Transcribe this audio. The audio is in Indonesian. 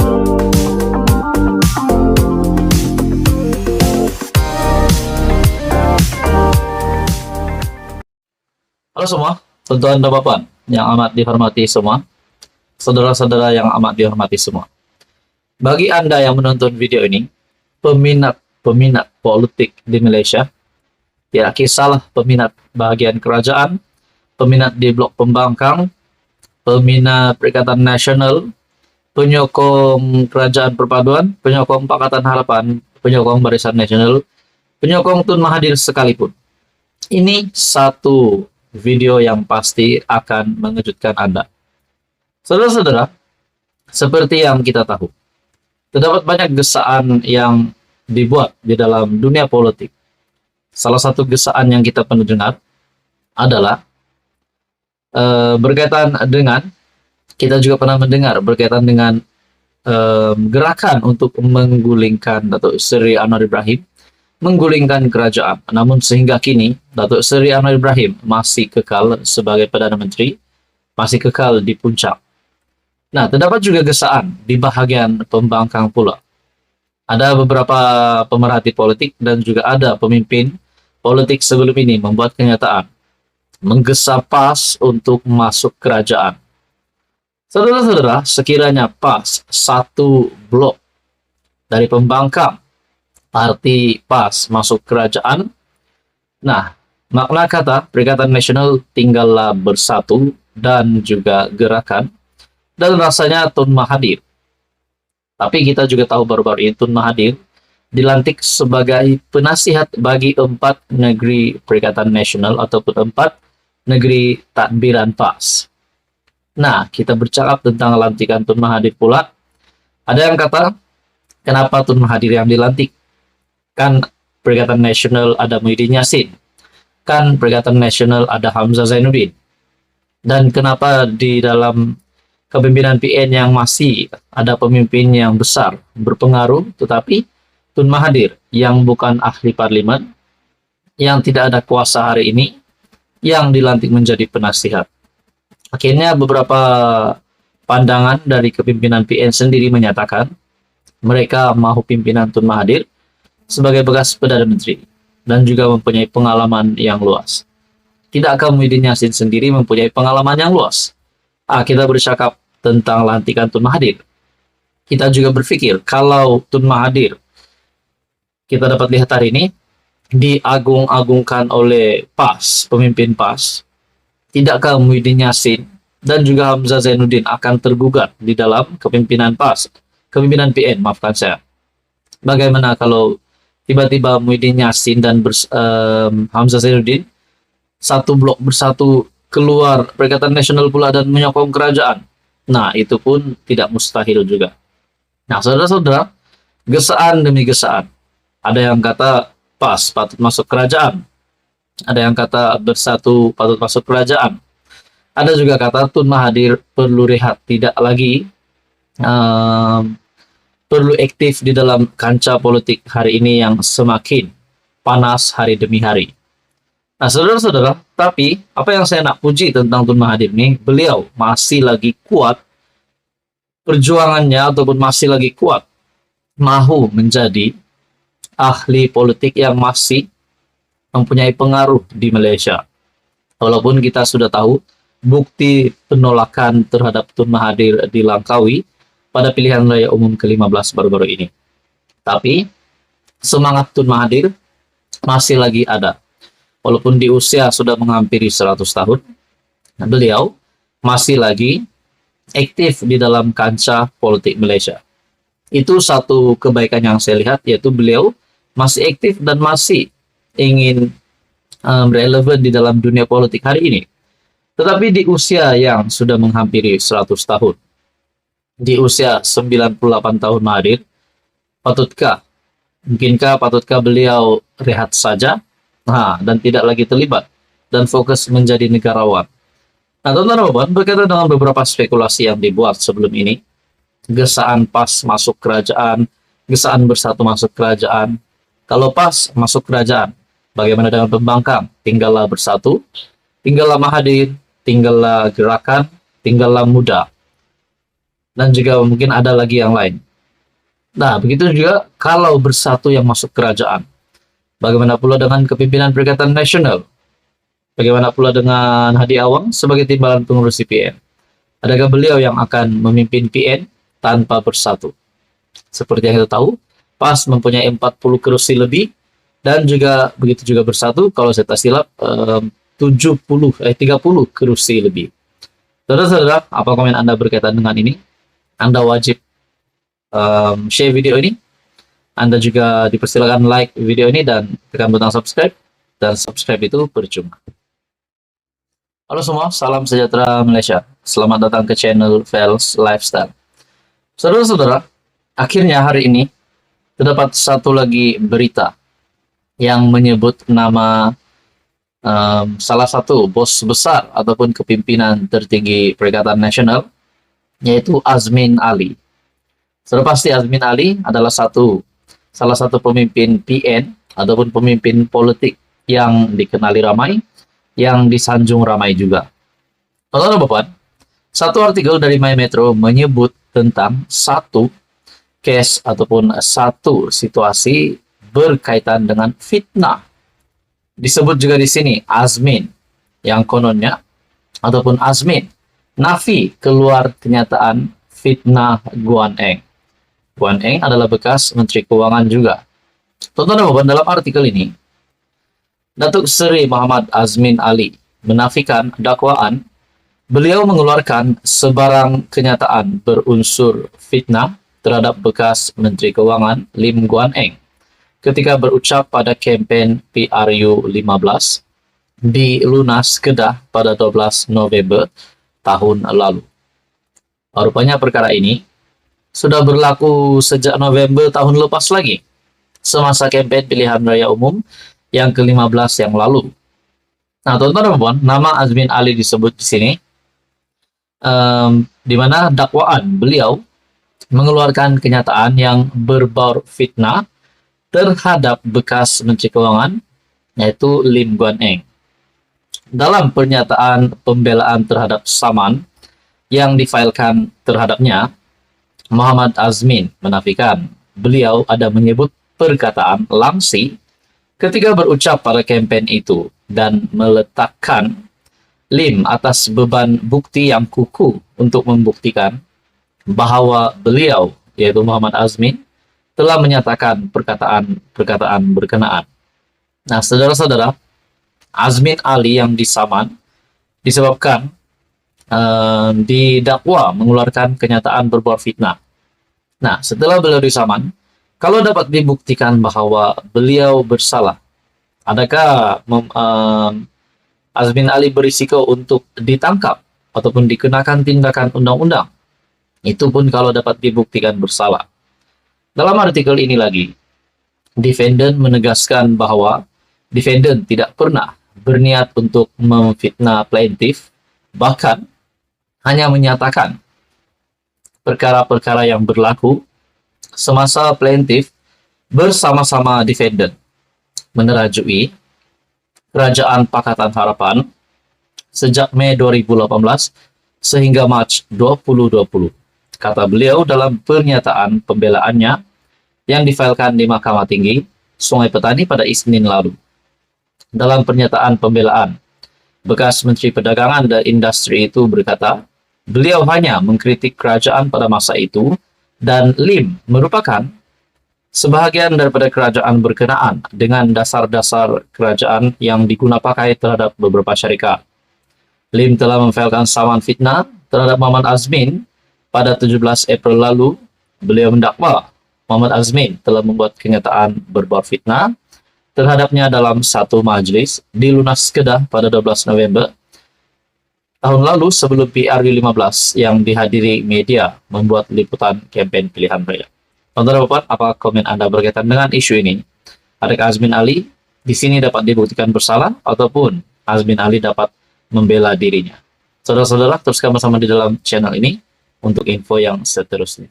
Halo semua, tuan-tuan dan bapak yang amat dihormati semua, saudara-saudara yang amat dihormati semua. Bagi Anda yang menonton video ini, peminat politik di Malaysia, tidak kisahlah peminat bahagian kerajaan, peminat di blok pembangkang, peminat Perikatan Nasional, penyokong Kerajaan Perpaduan, penyokong Pakatan Harapan, penyokong Barisan Nasional, penyokong Tun Mahathir sekalipun. Ini satu video yang pasti akan mengejutkan Anda. Saudara-saudara, seperti yang kita tahu, terdapat banyak gesaan yang dibuat di dalam dunia politik. Salah satu gesaan yang kita pernah dengar adalah berkaitan dengan, kita juga pernah mendengar berkaitan dengan gerakan untuk menggulingkan Datuk Seri Anwar Ibrahim, menggulingkan kerajaan. Namun sehingga kini, Datuk Seri Anwar Ibrahim masih kekal sebagai Perdana Menteri, masih kekal di puncak. Nah, terdapat juga gesaan di bahagian pembangkang pula. Ada beberapa pemerhati politik dan juga ada pemimpin politik sebelum ini membuat kenyataan, menggesa PAS untuk masuk kerajaan. Saudara-saudara, sekiranya PAS satu blok dari pembangkang, arti PAS masuk kerajaan, nah, makna kata Perikatan Nasional tinggallah bersatu dan juga gerakan, dan rasanya Tun Mahathir. Tapi kita juga tahu baru-baru ini Tun Mahathir dilantik sebagai penasihat bagi 4 negeri Perikatan Nasional ataupun 4 negeri tadbiran PAS. Nah, kita bercakap tentang lantikan Tun Mahathir pula. Ada yang kata, kenapa Tun Mahathir yang dilantik? Kan Perikatan Nasional ada Muhyiddin Yassin, kan Perikatan Nasional ada Hamzah Zainuddin, dan kenapa di dalam kepemimpinan PN yang masih ada pemimpin yang besar berpengaruh, tetapi Tun Mahathir yang bukan ahli parlimen, yang tidak ada kuasa hari ini, yang dilantik menjadi penasihat. Akhirnya beberapa pandangan dari kepimpinan PN sendiri menyatakan mereka mahu pimpinan Tun Mahathir sebagai bekas Perdana Menteri dan juga mempunyai pengalaman yang luas. Tidakkah Muhyiddin Yassin sendiri mempunyai pengalaman yang luas? Kita bercakap tentang lantikan Tun Mahathir. Kita juga berpikir kalau Tun Mahathir, kita dapat lihat hari ini, diagung-agungkan oleh PAS, pemimpin PAS, tidakkah Muhyiddin Yassin dan juga Hamzah Zainuddin akan tergugat di dalam kepimpinan PAS, kepimpinan PN, maafkan saya. Bagaimana kalau tiba-tiba Muhyiddin Yassin dan Hamzah Zainuddin satu blok bersatu keluar Perikatan Nasional pula dan menyokong kerajaan? Nah, itu pun tidak mustahil juga. Nah, saudara-saudara, gesaan demi gesaan. Ada yang kata PAS patut masuk kerajaan. Ada yang kata bersatu patut masuk kerajaan. Ada juga kata Tun Mahathir perlu rehat, tidak lagi perlu aktif di dalam kancah politik hari ini yang semakin panas hari demi hari. Nah, saudara-saudara, tapi apa yang saya nak puji tentang Tun Mahathir ini, beliau masih lagi kuat perjuangannya ataupun masih lagi kuat mahu menjadi ahli politik yang masih mempunyai pengaruh di Malaysia. Walaupun kita sudah tahu bukti penolakan terhadap Tun Mahathir di Langkawi pada pilihan raya umum ke-15 baru-baru ini. Tapi semangat Tun Mahathir masih lagi ada. Walaupun di usia sudah menghampiri 100 tahun, beliau masih lagi aktif di dalam kancah politik Malaysia. Itu satu kebaikan yang saya lihat, yaitu beliau masih aktif dan masih ingin relevan di dalam dunia politik hari ini. Tetapi di usia yang sudah menghampiri 100 tahun, di usia 98 tahun Mahathir, patutkah beliau rehat saja dan tidak lagi terlibat dan fokus menjadi negarawan? Nah, teman-teman, berkaitan dengan beberapa spekulasi yang dibuat sebelum ini, gesaan PAS masuk kerajaan, gesaan bersatu masuk kerajaan. Kalau PAS masuk kerajaan, bagaimana dengan pembangkang? Tinggallah bersatu, tinggallah Mahathir, tinggallah gerakan, tinggallah muda. dan juga mungkin ada lagi yang lain. Nah, begitu juga kalau bersatu yang masuk kerajaan. Bagaimana pula dengan kepimpinan Perikatan Nasional? Bagaimana pula dengan Hadi Awang sebagai timbalan pengurus CPN? Adakah beliau yang akan memimpin PN tanpa bersatu? Seperti yang kita tahu, PAS mempunyai 40 kursi lebih, dan juga begitu juga bersatu, kalau saya tak silap, 30 kursi lebih. Saudara-saudara, apa komen Anda berkaitan dengan ini? Anda wajib share video ini. Anda juga dipersilakan like video ini dan tekan butang subscribe. Dan subscribe itu percuma. Halo semua, salam sejahtera Malaysia. Selamat datang ke channel Vels Lifestyle. Saudara-saudara, akhirnya hari ini terdapat satu lagi berita yang menyebut nama salah satu bos besar ataupun kepimpinan tertinggi Perikatan Nasional, yaitu Azmin Ali. Sudah pasti Azmin Ali adalah salah satu pemimpin PN ataupun pemimpin politik yang dikenali ramai, yang disanjung ramai juga. Teman-teman, satu artikel dari My Metro menyebut tentang satu case ataupun satu situasi berkaitan dengan fitnah. Disebut juga di sini Azmin, yang kononnya ataupun Azmin nafi keluar kenyataan fitnah Guan Eng. Guan Eng adalah bekas Menteri Keuangan juga. Teman-teman, dalam artikel ini, Datuk Seri Muhammad Azmin Ali menafikan dakwaan beliau mengeluarkan sebarang kenyataan berunsur fitnah terhadap bekas Menteri Keuangan Lim Guan Eng ketika berucap pada kempen PRU 15 di Lunas Kedah pada 12 November tahun lalu. Rupanya perkara ini sudah berlaku sejak November tahun lepas lagi, semasa kempen pilihan raya umum yang ke-15 yang lalu. Nah, teman-teman, nama Azmin Ali disebut di sini, di mana dakwaan beliau mengeluarkan kenyataan yang berbau fitnah terhadap bekas Menteri Keuangan, yaitu Lim Guan Eng. Dalam pernyataan pembelaan terhadap Saman yang difailkan terhadapnya, Muhammad Azmin menafikan beliau ada menyebut perkataan Lamsi ketika berucap pada kempen itu dan meletakkan Lim atas beban bukti yang kukuh untuk membuktikan bahwa beliau, yaitu Muhammad Azmin, telah menyatakan perkataan berkenaan. Nah, saudara-saudara, Azmin Ali yang disaman disebabkan didakwa mengeluarkan kenyataan berbau fitnah. Nah, setelah beliau disaman, kalau dapat dibuktikan bahwa beliau bersalah, adakah Azmin Ali berisiko untuk ditangkap ataupun dikenakan tindakan undang-undang? Itu pun kalau dapat dibuktikan bersalah. Dalam artikel ini lagi, defendant menegaskan bahwa defendant tidak pernah berniat untuk memfitnah plaintiff, bahkan hanya menyatakan perkara-perkara yang berlaku semasa plaintiff bersama-sama defendant menerajui Kerajaan Pakatan Harapan sejak Mei 2018 sehingga Mac 2020. Kata beliau dalam pernyataan pembelaannya yang difailkan di Mahkamah Tinggi Sungai Petani pada Isnin lalu. Dalam pernyataan pembelaan, bekas Menteri Perdagangan dan Industri itu berkata, beliau hanya mengkritik kerajaan pada masa itu dan Lim merupakan sebahagian daripada kerajaan berkenaan dengan dasar-dasar kerajaan yang diguna pakai terhadap beberapa syarikat. Lim telah memfailkan saman fitnah terhadap Muhammad Azmin pada 17 April lalu. Beliau mendakwa Muhammad Azmin telah membuat kenyataan berbau fitnah terhadapnya dalam satu majlis di Lunas Kedah pada 12 November tahun lalu sebelum PRU 15 yang dihadiri media membuat liputan kempen pilihan raya. Teman-teman, apa komen Anda berkaitan dengan isu ini? Adakah Azmin Ali di sini dapat dibuktikan bersalah ataupun Azmin Ali dapat membela dirinya? Saudara-saudara, teruskan bersama di dalam channel ini untuk info yang seterusnya.